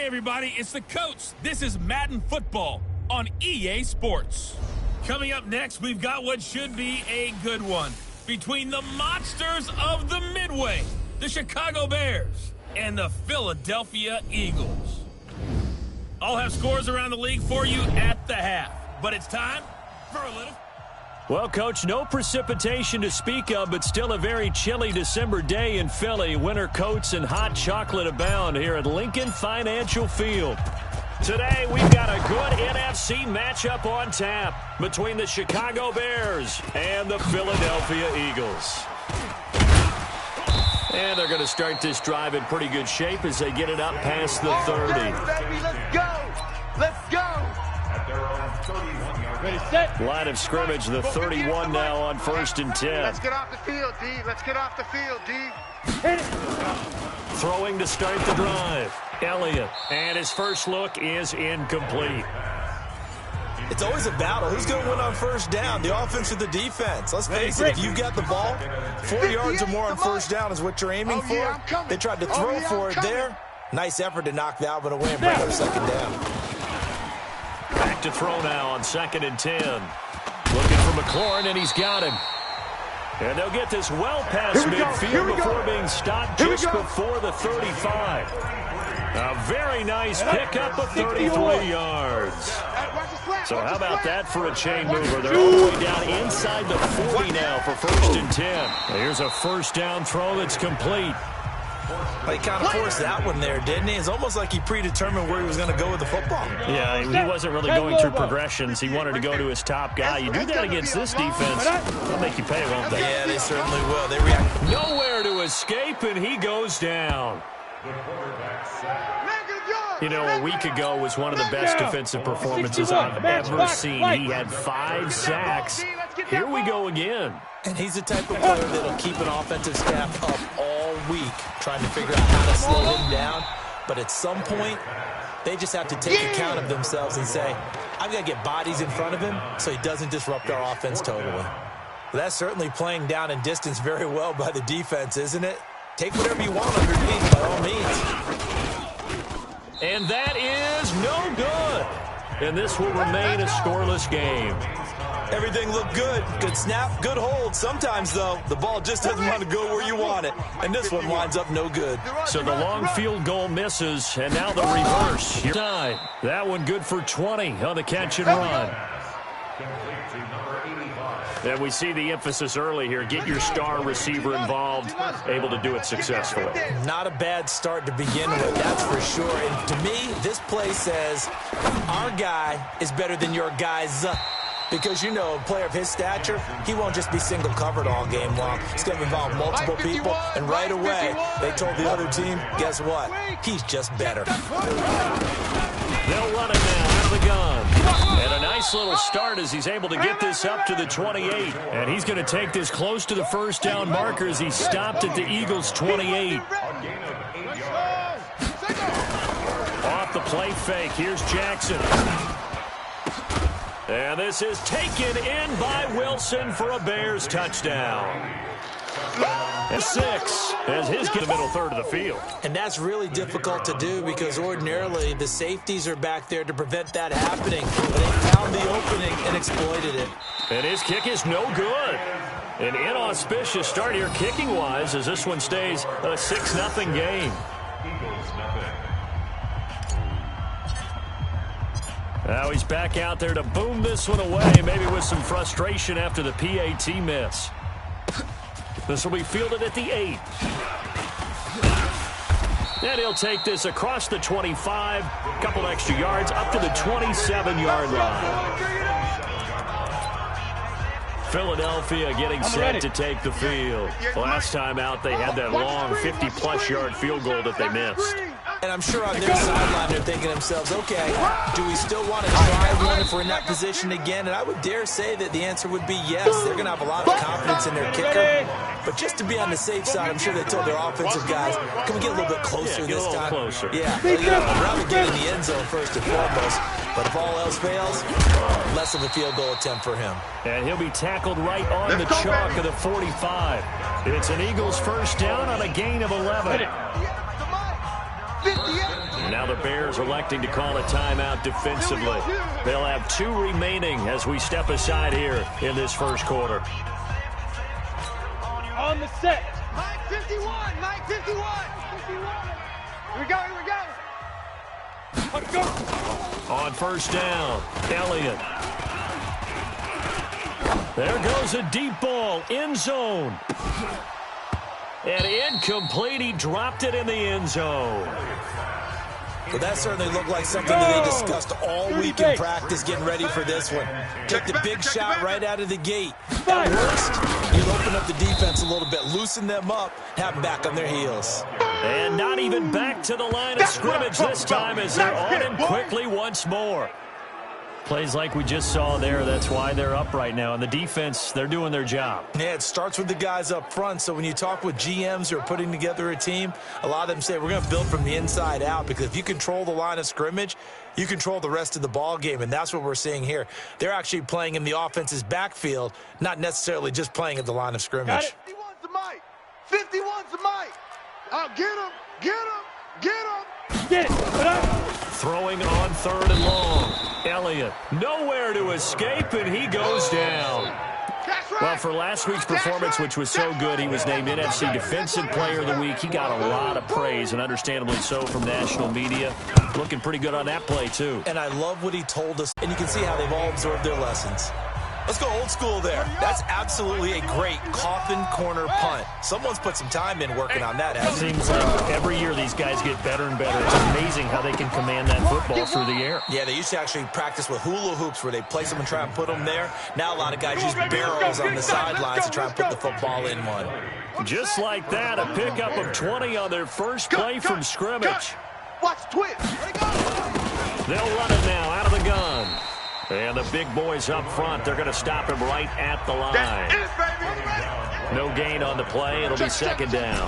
Hey everybody, it's the coach. This is Madden Football on EA Sports. Coming up next, we've got what should be a good one between the monsters of the Midway, the Chicago Bears, and the Philadelphia Eagles. I'll have scores around the league for you at the half, but it's time for a little... Well, Coach, no precipitation to speak of, but still a very chilly December day in Philly. Winter coats and hot chocolate abound here at Lincoln Financial Field. Today, we've got a good NFC matchup on tap between the Chicago Bears and the Philadelphia Eagles. And they're going to start this drive in pretty good shape as they get it up past the 30. Let's go! Let's go! Ready, set. Line of scrimmage, the 31 now on 1st and 10. Let's get off the field, D. Let's get off the field, D. Hit it. Throwing to start the drive. Elliott. And his first look is incomplete. It's always a battle. Who's going to win on first down, the offense or the defense? Let's face it, if you've got the ball, 4 yards or more on first down is what you're aiming for. They tried to throw for it there. Nice effort to knock that one away and bring up second down. Back to throw now on 2nd and 10. Looking for McLaurin, and he's got him. And they'll get this well past midfield before being stopped just before the 35. A very nice pickup of 33 yards. So how about that for a chain mover? They're all the way down inside the 40 now for 1st and 10. Here's a first down throw that's complete. He kind of forced that one there, didn't he? It's almost like he predetermined where he was going to go with the football. Yeah, he wasn't really going through progressions. He wanted to go to his top guy. You do that against this defense, they'll make you pay, won't they? Yeah, they certainly will. They react. Nowhere to escape, and he goes down. You know, a week ago was one of the best defensive performances I've ever seen. He had 5 sacks. Here we go again. And he's the type of player that'll keep an offensive staff up all week trying to figure out how to slow him down. But at some point, they just have to take account of themselves and say, I've got to get bodies in front of him so he doesn't disrupt our offense totally. Well, that's certainly playing down in distance very well by the defense, isn't it? Take whatever you want underneath, by all means. And that is no good. And this will remain a scoreless game. Everything looked good. Good snap, good hold. Sometimes, though, the ball just doesn't want to go where you want it. And this one winds up no good. So the long field goal misses, and now the reverse. That one good for 20 on the catch and run. And we see the emphasis early here. Get your star receiver involved, able to do it successfully. Not a bad start to begin with, that's for sure. And to me, this play says our guy is better than your guys. Because, you know, a player of his stature, he won't just be single covered all game long. It's going to involve multiple people, and right away, they told the other team, guess what? He's just better. They'll run it now out of the gun. And a nice little start as he's able to get this up to the 28. And he's going to take this close to the first down marker as he stopped at the Eagles' 28. Off the play fake, here's Jackson. And this is taken in by Wilson for a Bears touchdown. And 6 as his get the middle third of the field. And that's really difficult to do because ordinarily the safeties are back there to prevent that happening. But they found the opening and exploited it. And his kick is no good. An inauspicious start here kicking-wise as this one stays a 6-0 game. Now he's back out there to boom this one away, maybe with some frustration after the PAT miss. This will be fielded at the 8. And he'll take this across the 25, a couple extra yards, up to the 27-yard line. Philadelphia getting set to take the field. Last time out, they had that long 50-plus yard field goal that they missed. And I'm sure on their sideline they're thinking to themselves, okay, do we still want to try one if we're in that position again? And I would dare say that the answer would be yes. They're going to have a lot of confidence in their kicker. But just to be on the safe side, I'm sure they told their offensive guys, can we get a little bit closer this time? Closer. Yeah, well, you know, I'd rather get in the end zone first and foremost. But if all else fails, less of a field goal attempt for him. And he'll be tackled right on the chalk of the 45. It's an Eagles first down on a gain of 11. 58. Now the Bears electing to call a timeout defensively. They'll have 2 remaining as we step aside here in this first quarter. On the set. Mike 51. Mike 51. 51. Here we go. Here we go. Let's go. On first down, Elliott. There goes a deep ball, end zone. And incomplete, he dropped it in the end zone. Well, that certainly looked like something that they discussed all week in practice getting ready for this one. Take the big shot right out of the gate. At worst, you'll open up the defense a little bit, loosen them up, have them back on their heels. And not even back to the line of scrimmage this time as they're on him quickly once more. Plays like we just saw there, that's why they're up right now. And the defense, they're doing their job. Yeah, it starts with the guys up front. So when you talk with GMs who are putting together a team, a lot of them say we're going to build from the inside out, because if you control the line of scrimmage, you control the rest of the ball game, and that's what we're seeing here. They're actually playing in the offense's backfield, not necessarily just playing at the line of scrimmage. 51's the Mike. 51's the Mike. Oh, get him. Get him. Get him. Get it. Throwing on 3rd and long. Elliott, nowhere to escape, and he goes down. That's right. Well, for last week's performance, which was so good, he was named NFC Defensive Player of the Week. He got a lot of praise, and understandably so, from national media. Looking pretty good on that play, too. And I love what he told us, and you can see how they've all absorbed their lessons. Let's go old school there. That's absolutely a great coffin corner punt. Someone's put some time in working on that. It seems like every year these guys get better and better. It's amazing how they can command that football through the air. Yeah, they used to actually practice with hula hoops where they place them and try and put them there. Now a lot of guys use barrels on the sidelines to try and put the football in one. Just like that, a pickup of 20 on their first play from scrimmage. Watch twist. They'll run it now out of the gun. And the big boys up front, they're going to stop him right at the line. That's it, baby. No gain on the play. It'll be second down.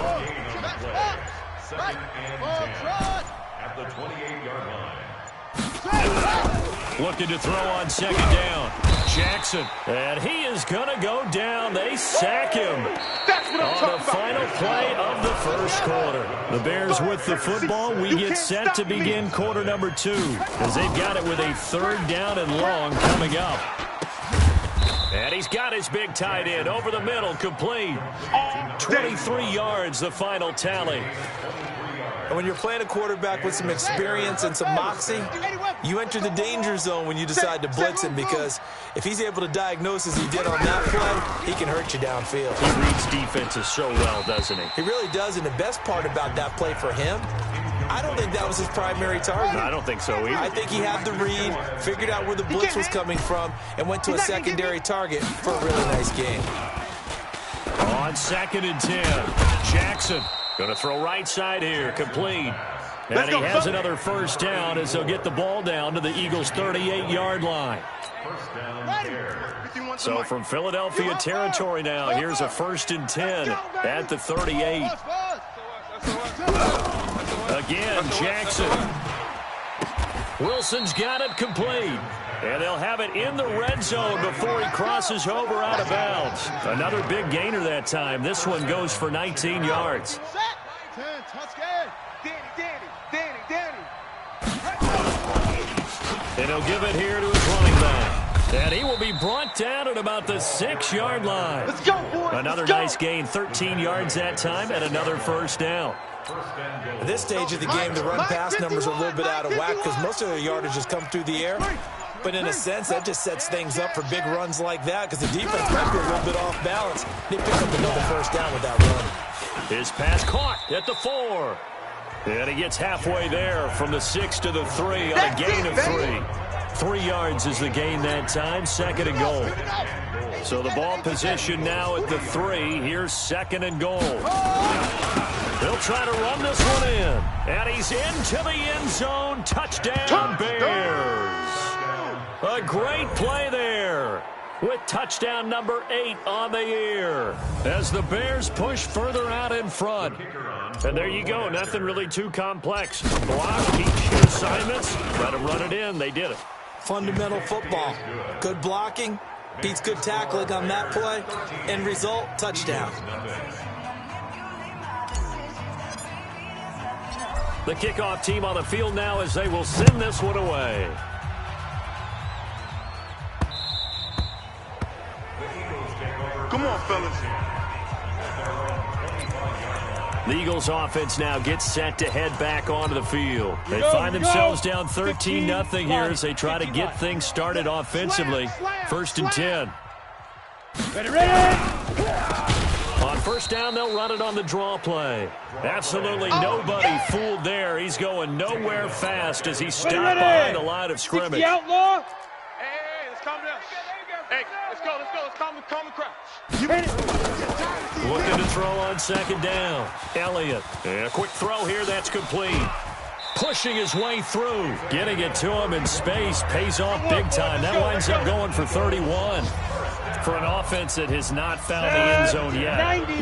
At the 28-yard line. Looking to throw on second down. Jackson. And he is going to go down. They sack him on the final play of the first quarter. The Bears with the football. We get set to begin quarter number 2 as they've got it with a 3rd down and long coming up. And he's got his big tight end over the middle, complete. 23 yards, the final tally. And when you're playing a quarterback with some experience and some moxie, you enter the danger zone when you decide to blitz him, because if he's able to diagnose as he did on that play, he can hurt you downfield. He reads defenses so well, doesn't he? He really does, and the best part about that play for him, I don't think that was his primary target. I don't think so either. I think he had the read, figured out where the blitz was coming from, and went to a secondary target for a really nice game. On 2nd and 10, Jackson going to throw right side here, complete. And he has another first down as they'll get the ball down to the Eagles' 38-yard line. First down here. So from Philadelphia territory now, here's a 1st and 10 at the 38. Again, Jackson. Wilson's got it complete. And they'll have it in the red zone before he crosses over out of bounds. Another big gainer that time. This one goes for 19 yards. And he'll give it here to his running back. And he will be brought down at about the 6-yard line. Let's go, boys. Another nice gain, 13 yards that time, and another first down. At this stage of the game, the run-pass numbers are a little bit out of whack because most of the yardage has come through the air. But in a sense, that just sets things up for big runs like that because the defense might be a little bit off balance. They pick up another first down with that run. His pass caught at the 4. And he gets halfway there from the 6 to the 3 on a gain of 3. 3 yards is the gain that time, 2nd and goal. So the ball position now at the 3. Here's 2nd and goal. They'll try to run this one in. And he's into the end zone. Touchdown, Bears. A great play there with touchdown number 8 on the year as the Bears push further out in front. And there you go. Nothing really too complex. Block, teach your assignments. Try to run it in. They did it. Fundamental football. Good blocking. Beats good tackling on that play. End result, touchdown. The kickoff team on the field now as they will send this one away. Come on, fellas. The Eagles offense now gets set to head back onto the field. They find themselves down 13-0 here as they try to get things started offensively. 1st and 10. Ready. On first down, they'll run it on the draw play. Absolutely nobody fooled there. He's going nowhere fast as he stopped behind the line of scrimmage. Outlaw. Hey, let's calm down. Hey, let's go. Let's calm the crowd. Looking to throw on 2nd down. Elliott. And a quick throw here that's complete. Pushing his way through. Getting it to him in space pays off big time. That winds up going for 31. For an offense that has not found the end zone yet,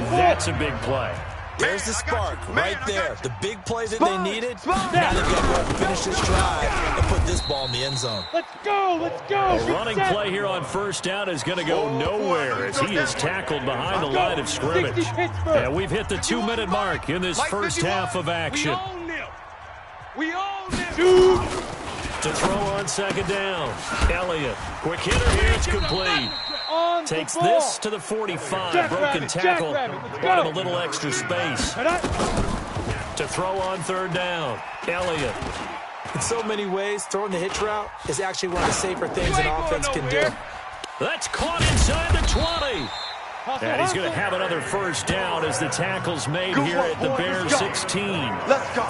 that's a big play. There's the spark right there. The big play that they needed. Now they've got to go and finish this drive and put this ball in the end zone. Let's go. A running play here on 1st down is going to go nowhere as he is tackled behind the line of scrimmage. And we've hit the 2-minute mark in this first half of action. We own them. To throw on 2nd down. Elliott. Quick hitter here. It's complete. Takes this to the 45. Broken tackle. Brought him a little extra space. To throw on 3rd down. Elliott. In so many ways, throwing the hitch route is actually one of the safer things an offense can do. That's caught inside the 20. And he's going to have another first down as the tackle's made here at the Bears 16. Let's go.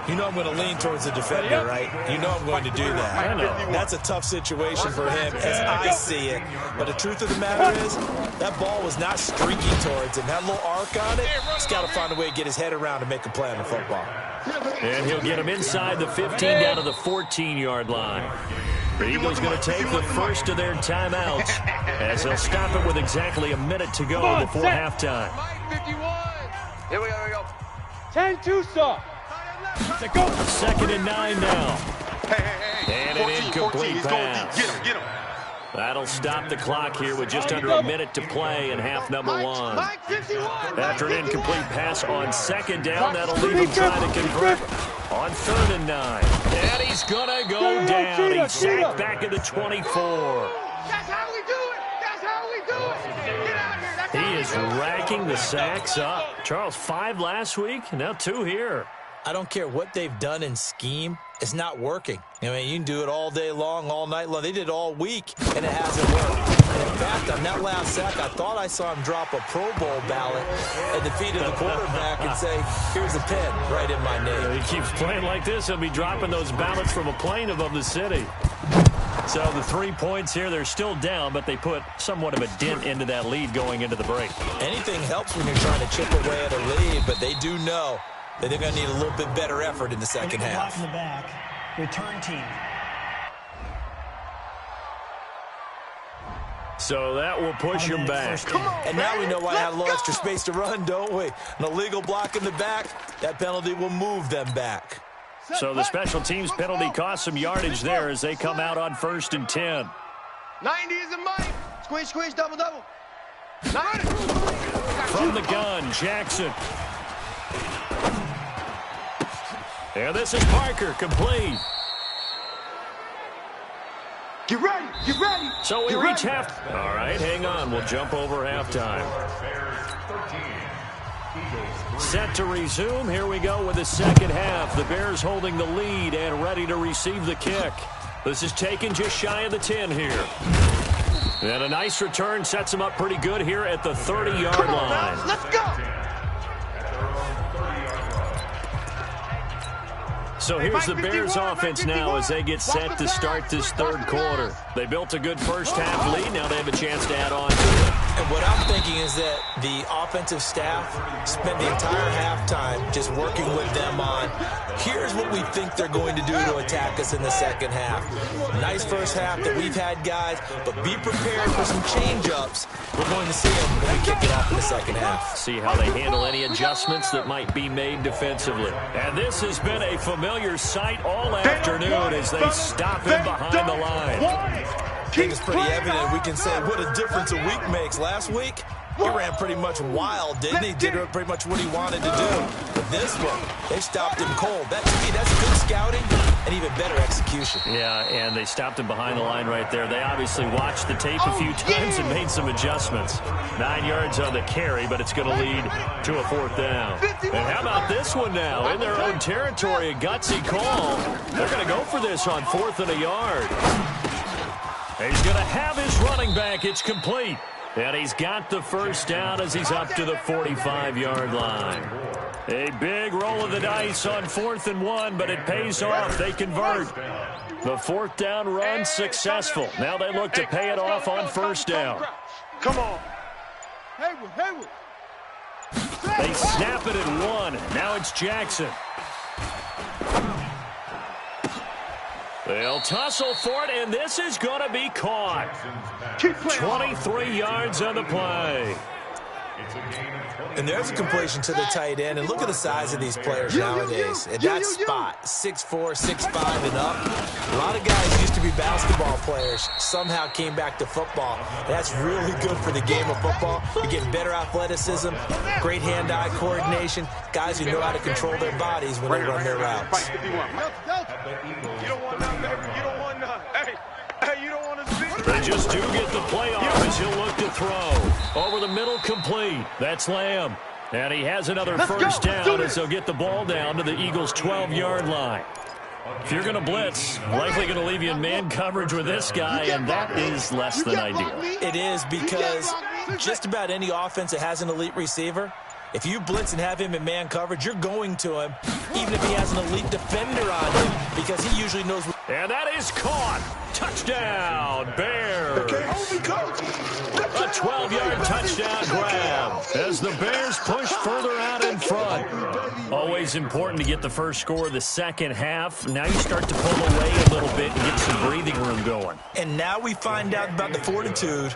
You know I'm going to lean towards the defender, right? You know I'm going to do that. I know. That's a tough situation for him as I see it. But the truth of the matter is, that ball was not streaking towards him. That little arc on it, he's got to find a way to get his head around and make a play on the football. And he'll get him inside the 15 down to the 14-yard line. The Eagles going to take the first of their timeouts as they'll stop it with exactly a minute to go before halftime. Here we go. 10-2 stop. Let's go. 2nd and 9 now. Hey. And an incomplete pass. Get him. That'll stop the clock here with just under a minute to play in half number 1. After an incomplete pass on 2nd down, that'll leave him trying to convert on 3rd and 9. And he's going to go down. He's sacked back at the 24. That's how we do it. Get out here. He is racking the sacks up. Charles, 5 last week, and now 2 here. I don't care what they've done in scheme. It's not working. I mean, you can do it all day long, all night long. They did it all week, and it hasn't worked. And in fact, on that last sack, I thought I saw him drop a Pro Bowl ballot at the feet of the quarterback and say, here's a pin right in my name. He keeps playing like this. He'll be dropping those ballots from a plane above the city. So the 3 points here, they're still down, but they put somewhat of a dent into that lead going into the break. Anything helps when you're trying to chip away at a lead, but they do know that they're going to need a little bit better effort in the second half. In the back. Return team. So that will push him back. And now we know why I had a little extra space to run, don't we? An illegal block in the back, that penalty will move them back. So the special teams penalty cost some yardage there as they come out on 1st and 10. 90 is a money. Squeeze, double. 90. From the gun, Jackson. And this is Parker, complete. Get ready. So we reach half. All right, hang on. We'll jump over halftime. Set to resume. Here we go with the second half. The Bears holding the lead and ready to receive the kick. This is taken just shy of the 10 here. And a nice return sets them up pretty good here at the 30-yard line. Let's go. So here's the Bears offense now as they get set to start this third quarter. They built a good first half lead. Now they have a chance to add on to it. And what I'm thinking is that the offensive staff spent the entire halftime just working with them on, here's what we think they're going to do to attack us in the second half. Nice first half that we've had, guys, but be prepared for some change-ups. We're going to see them when we kick it off in the second half. See how they handle any adjustments that might be made defensively. And this has been a familiar sight all afternoon as they stop him behind the line. I think it's pretty evident. We can say what a difference a week makes. Last week, he ran pretty much wild, didn't he? Did pretty much what he wanted to do. But this one, they stopped him cold. That, to me, that's good scouting and even better execution. Yeah, and they stopped him behind the line right there. They obviously watched the tape a few times and made some adjustments. 9 yards on the carry, but it's going to lead to a 4th down. And how about this one now? In their own territory, a gutsy call. They're going to go for this on 4th and a yard. He's going to have his running back. It's complete. And he's got the 1st down as he's up to the 45-yard line. A big roll of the dice on 4th and 1, but it pays off. They convert. The 4th down run successful. Now they look to pay it off on 1st down. Come on. Haywood. They snap it at 1. Now it's Jackson. They'll tussle for it, and this is going to be caught. 23 yards on the play. And there's a completion to the tight end. And look at the size of these players nowadays. At that spot, 6'4", 6'5", and up. A lot of guys used to be basketball players, somehow came back to football. That's really good for the game of football. You're getting better athleticism, great hand-eye coordination, guys who know how to control their bodies when they run their routes. You don't want none, baby. You don't want none. Hey, you don't want to see. They just do get the play off as he'll look to throw. Over the middle, complete. That's Lamb. And he has another 1st down as they'll get the ball down to the Eagles' 12-yard line. If you're going to blitz, likely going to leave you in man coverage with this guy, and that is less than ideal. It is, because just about any offense that has an elite receiver, if you blitz and have him in man coverage, you're going to him, even if he has an elite defender on him, because he usually knows. And that is caught. Touchdown, Bears. A 12-yard touchdown grab as the Bears push further out in front. Always important to get the first score of the second half. Now you start to pull away a little bit and get some breathing room going. And now we find out about the fortitude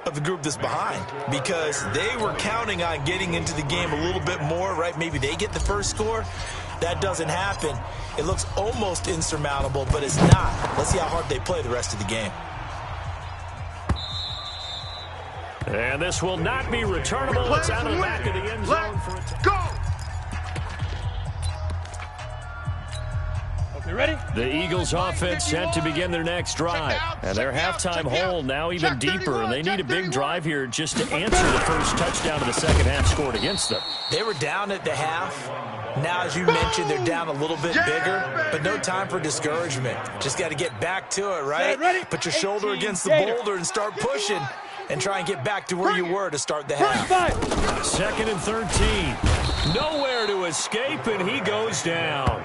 of the group that's behind, because they were counting on getting into the game a little bit more, right? Maybe they get the first score. That doesn't happen. It looks almost insurmountable, but it's not. Let's see how hard they play the rest of the game. And this will not be returnable. It's out of the back of the end zone for a go. Okay, ready? The Eagles offense set to begin their next drive. And their halftime hole now even deeper. And they need a big drive here just to answer the first touchdown of the second half scored against them. They were down at the half. Now, as you mentioned, they're down a little bit bigger, but no time for discouragement. Just got to get back to it, right? Put your shoulder against the boulder and start pushing and try and get back to where you were to start the half. 2nd and 13. Nowhere to escape, and he goes down.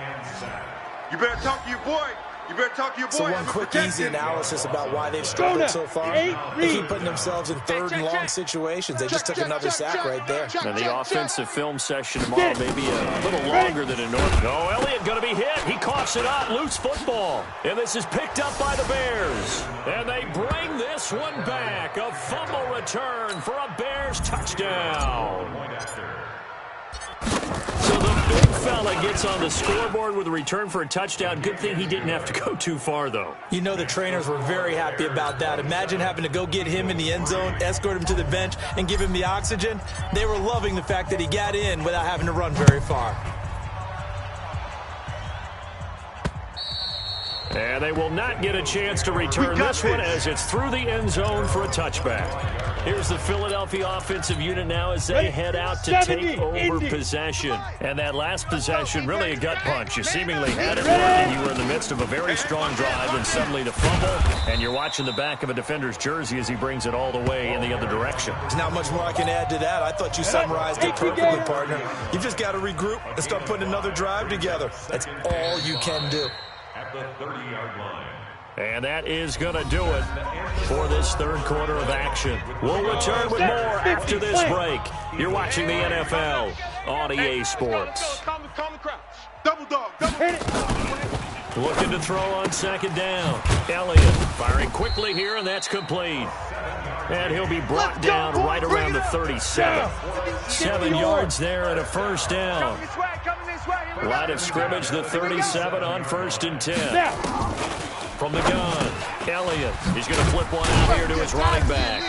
You better talk to your boy. You better talk to your boy. So one quick, easy analysis about why they've struggled so far. They keep putting themselves in 3rd and long situations. They just took another sack right there. And the offensive film session tomorrow may be a little longer than a normal. Oh, Elliott going to be hit. He coughs it up. Loose football. And this is picked up by the Bears. And they bring this one back. A fumble return for a Bears touchdown. So the big fella gets on the scoreboard with a return for a touchdown. Good thing he didn't have to go too far, though. You know the trainers were very happy about that. Imagine having to go get him in the end zone, escort him to the bench, and give him the oxygen. They were loving the fact that he got in without having to run very far. And they will not get a chance to return this one as it's through the end zone for a touchback. Here's the Philadelphia offensive unit now as they head out to take over possession. And that last possession, really a gut punch. You seemingly had it working. You were in the midst of a very strong drive, and suddenly the fumble, and you're watching the back of a defender's jersey as he brings it all the way in the other direction. There's not much more I can add to that. I thought you summarized it perfectly, partner. You've just got to regroup and start putting another drive together. That's all you can do. At the 30-yard line. And that is going to do it for this third quarter of action. We'll return with more after this break. You're watching the NFL on EA Sports. Double dog. Looking to throw on second down. Elliott firing quickly here, and that's complete. And he'll be brought down right around the 37. 7 yards there and a first down. Line of scrimmage, the 37 on 1st and 10. From the gun, Elliott. He's going to flip one out here to his running back.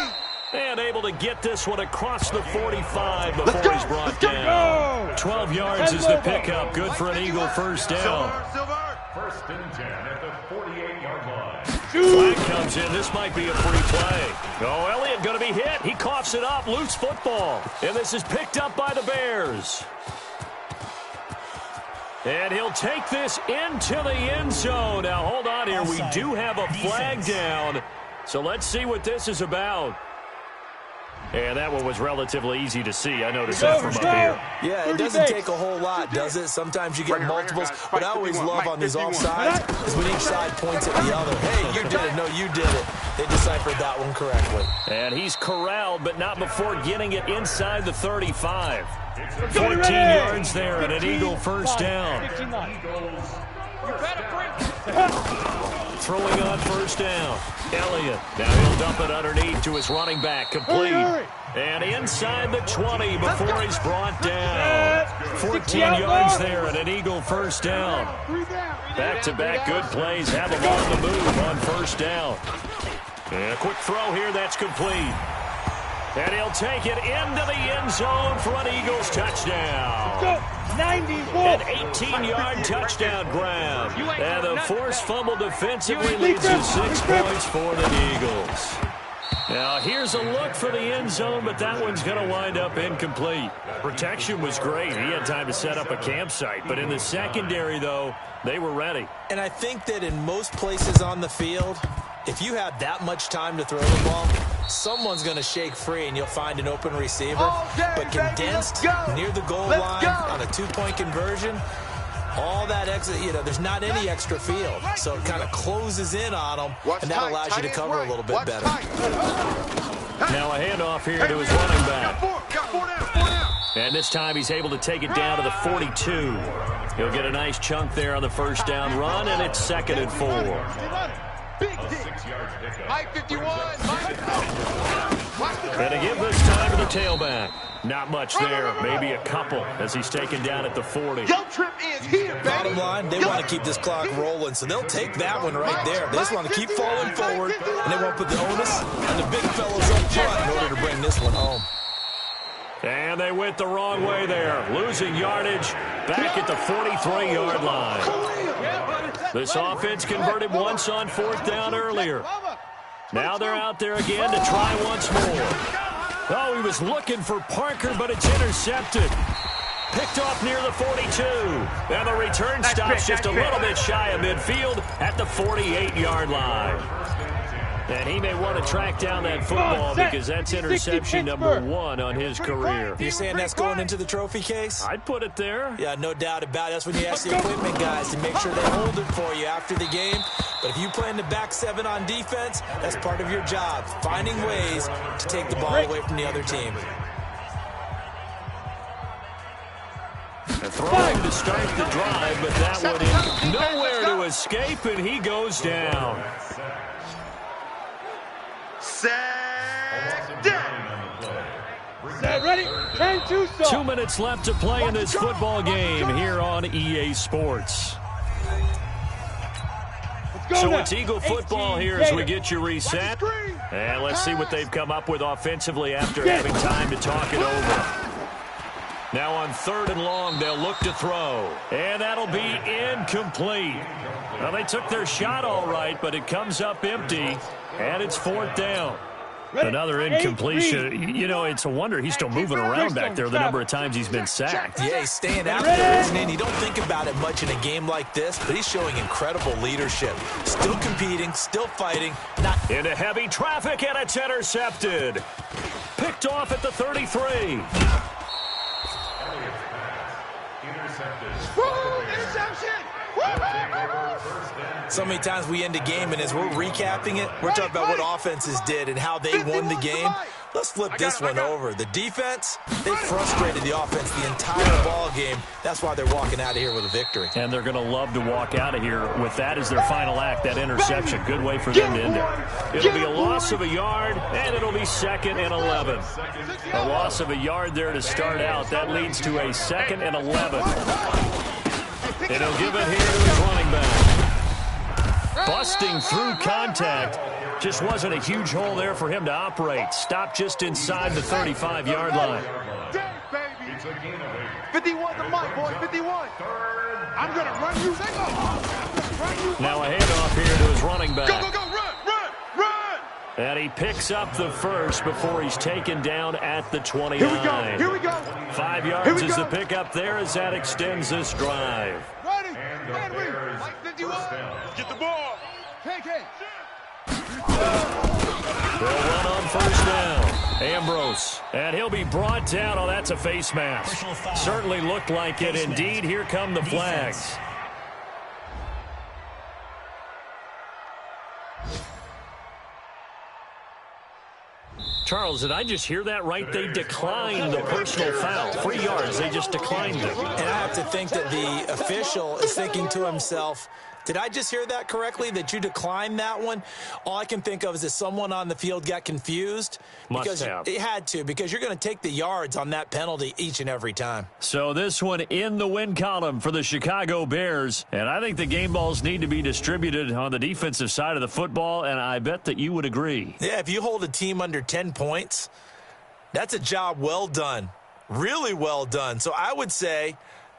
And able to get this one across the 45 before he's brought down. 12 yards is the pickup. Good for an Eagle first down. First and 10 at the 48-yard line. Flag comes in. This might be a free play. Oh, Elliott going to be hit. He coughs it up. Loose football. And this is picked up by the Bears. And he'll take this into the end zone. Now, hold on here. We do have a flag down. So let's see what this is about. And that one was relatively easy to see. I noticed that from up here. Yeah, it doesn't take a whole lot, does it? Sometimes you get multiples. What I always love on these offsides is when each side points at the other. Hey, you did it. No, you did it. They deciphered that one correctly. And he's corralled, but not before getting it inside the 35. 14 yards there and an Eagle first down. Throwing on first down. Elliott. Now he'll dump it underneath to his running back. Complete. And inside the 20 before he's brought down. 14 yards there and an Eagle first down. Back-to-back good plays have him on the move on first down. And a quick throw here. That's complete. And he'll take it into the end zone for an Eagles touchdown. An 18-yard touchdown grab. And the forced fumble defensively leads to 6 points for the Eagles. Now, here's a look for the end zone, but that one's going to wind up incomplete. Protection was great. He had time to set up a campsite. But in the secondary, though, they were ready. And I think that in most places on the field, if you have that much time to throw the ball, someone's going to shake free and you'll find an open receiver. But condensed near the goal line on a two-point conversion, all that exit, there's not any extra field. So it kind of closes in on them, and that allows you to cover a little bit better. Now a handoff here to his running back. And this time he's able to take it down to the 42. He'll get a nice chunk there on the first down run, and it's 2nd and 4. Mike 51. And to give this time to the tailback. Not much there. Maybe a couple as he's taken down at the 40. Bottom line, they want to keep this clock rolling, so they'll take that one right there. They just want to keep falling forward, and they won't put the onus on the big fellows up front in order to bring this one home. And they went the wrong way there. Losing yardage back at the 43-yard line. This offense converted once on 4th down earlier. Now they're out there again to try once more. Oh, he was looking for Parker, but it's intercepted. Picked off near the 42. And the return stops just a little bit shy of midfield at the 48-yard line. And he may want to track down that football because that's interception number 1 on his career. You're saying that's going into the trophy case? I'd put it there. Yeah, no doubt about it. That's when you ask the equipment guys to make sure they hold it for you after the game. But if you play in the back 7 on defense, that's part of your job, finding ways to take the ball away from the other team. A throwing to start the drive, but that one in nowhere to escape, and he goes down. Ready? 2 minutes left to play in this football game here on EA Sports. So it's Eagle football here as we get you reset. And let's see what they've come up with offensively after having time to talk it over. Now on 3rd and long, they'll look to throw. And that'll be incomplete. Well, they took their shot all right, but it comes up empty. And it's 4th down. Another incompletion. It's a wonder he's still moving around back there the number of times he's been sacked. Yeah, he's staying out there, isn't he? And you don't think about it much in a game like this, but he's showing incredible leadership. Still competing, still fighting. Into heavy traffic, and it's intercepted. Picked off at the 33. Interception! So many times we end a game, and as we're recapping it, we're talking about what offenses did and how they won the game. Let's flip this one over. The defense, they frustrated the offense the entire ball game. That's why they're walking out of here with a victory. And they're going to love to walk out of here with that as their final act, that interception. Good way for them to end it. It'll be a loss of a yard, and it'll be 2nd and 11. A loss of a yard there to start out. That leads to a 2nd and 11. And he'll give it here to his running back. Busting through contact. Just wasn't a huge hole there for him to operate. Stopped just inside the 35-yard line. Dang, baby. 51 to Mike, boy, 51. I'm going to run you. Now a handoff here to his running back. Go, go, go, run, run, run. And he picks up the first before he's taken down at the 29. Here we go, here we go. 5 yards is the pickup there as that extends this drive. Ready, Henry, Mike 51. Let's get the ball. K.K. They'll run on first down. Ambrose. And he'll be brought down. Oh, that's a face mask. Certainly looked like it. Indeed, here come the flags. Charles, did I just hear that right? They declined the personal foul. 3 yards. They just declined it. And I have to think that the official is thinking to himself, did I just hear that correctly, that you declined that one? All I can think of is that someone on the field got confused. Must have. It had to, because you're going to take the yards on that penalty each and every time. So this one in the win column for the Chicago Bears. And I think the game balls need to be distributed on the defensive side of the football, and I bet that you would agree. Yeah, if you hold a team under 10 points, that's a job well done. Really well done. So I would say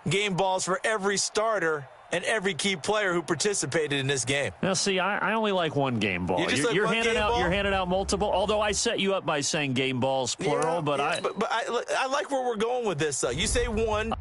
game balls for every starter and every key player who participated in this game. Now, see, I only like one game ball. You're handing out multiple. Although I set you up by saying game balls plural, but I like where we're going with this. You say one.